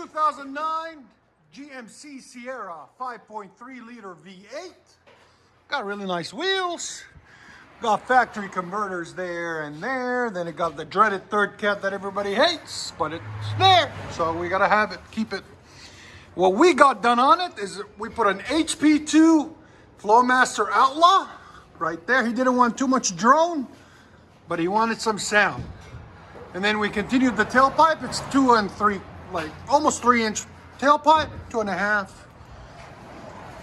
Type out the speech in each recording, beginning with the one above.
2009 GMC Sierra 5.3 liter V8. Got really nice wheels. Got factory converters there and there. Then it got the dreaded third cat that everybody hates, but it's there. So we gotta have it, keep it. What we got done on it is we put an HP2 FLOWMASTer Outlaw right there. He didn't want too much drone, but he wanted some sound. And then we continued the tailpipe. It's 2 and 3, like almost 3-inch tailpipe, 2.5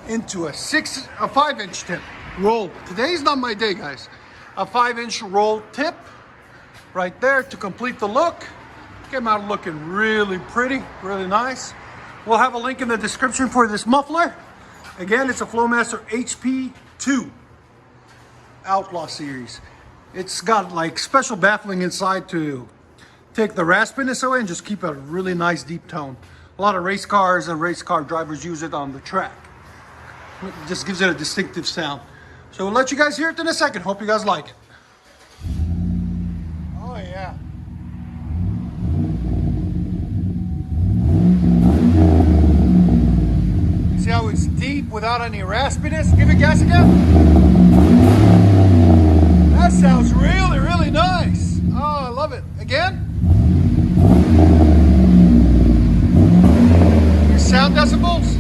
into a 5-inch tip roll. Today's not my day, guys. A 5-inch roll tip right there to complete the look. Came out looking really pretty, really nice. We'll have a link in the description for this muffler. Again, it's a FLOWMASTer HP2 Outlaw series. It's got like special baffling inside to take the raspiness away and just keep a really nice deep tone. A lot of race cars and race car drivers use it on the track. It just gives it a distinctive sound. So we'll let you guys hear it in a second. Hope you guys like it. Oh yeah. See how it's deep without any raspiness? Give it gas again. That sounds really, really nice. Oh, I love it. Again. Your sound decibels.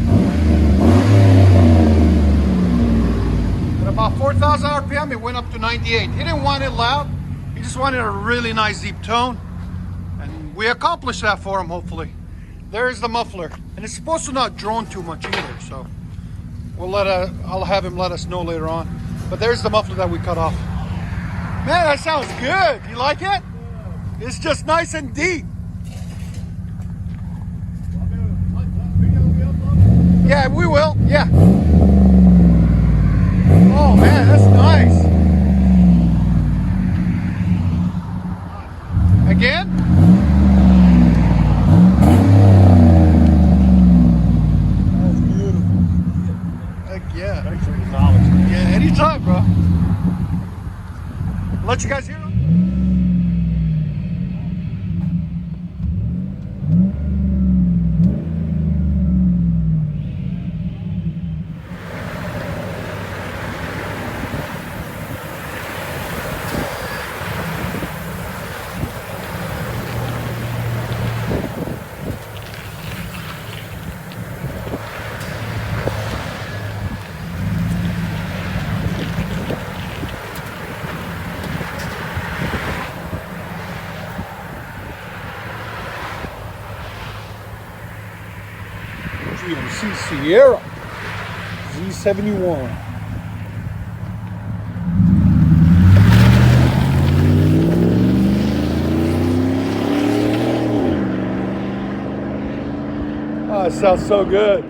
At about 4,000 RPM, it went up to 98. He didn't want it loud. He just wanted a really nice deep tone. And we accomplished that for him, hopefully. There's the muffler. And it's supposed to not drone too much either, so I'll have him let us know later on. But there's the muffler that we cut off. Man, that sounds good. You like it? It's just nice and deep. Yeah, we will. Yeah. Oh man, that's nice. Again? That's beautiful. Heck yeah. Thanks for your knowledge. Yeah, anytime, bro. Let you guys hear them. GMC Sierra Z71. Oh, it sounds so good.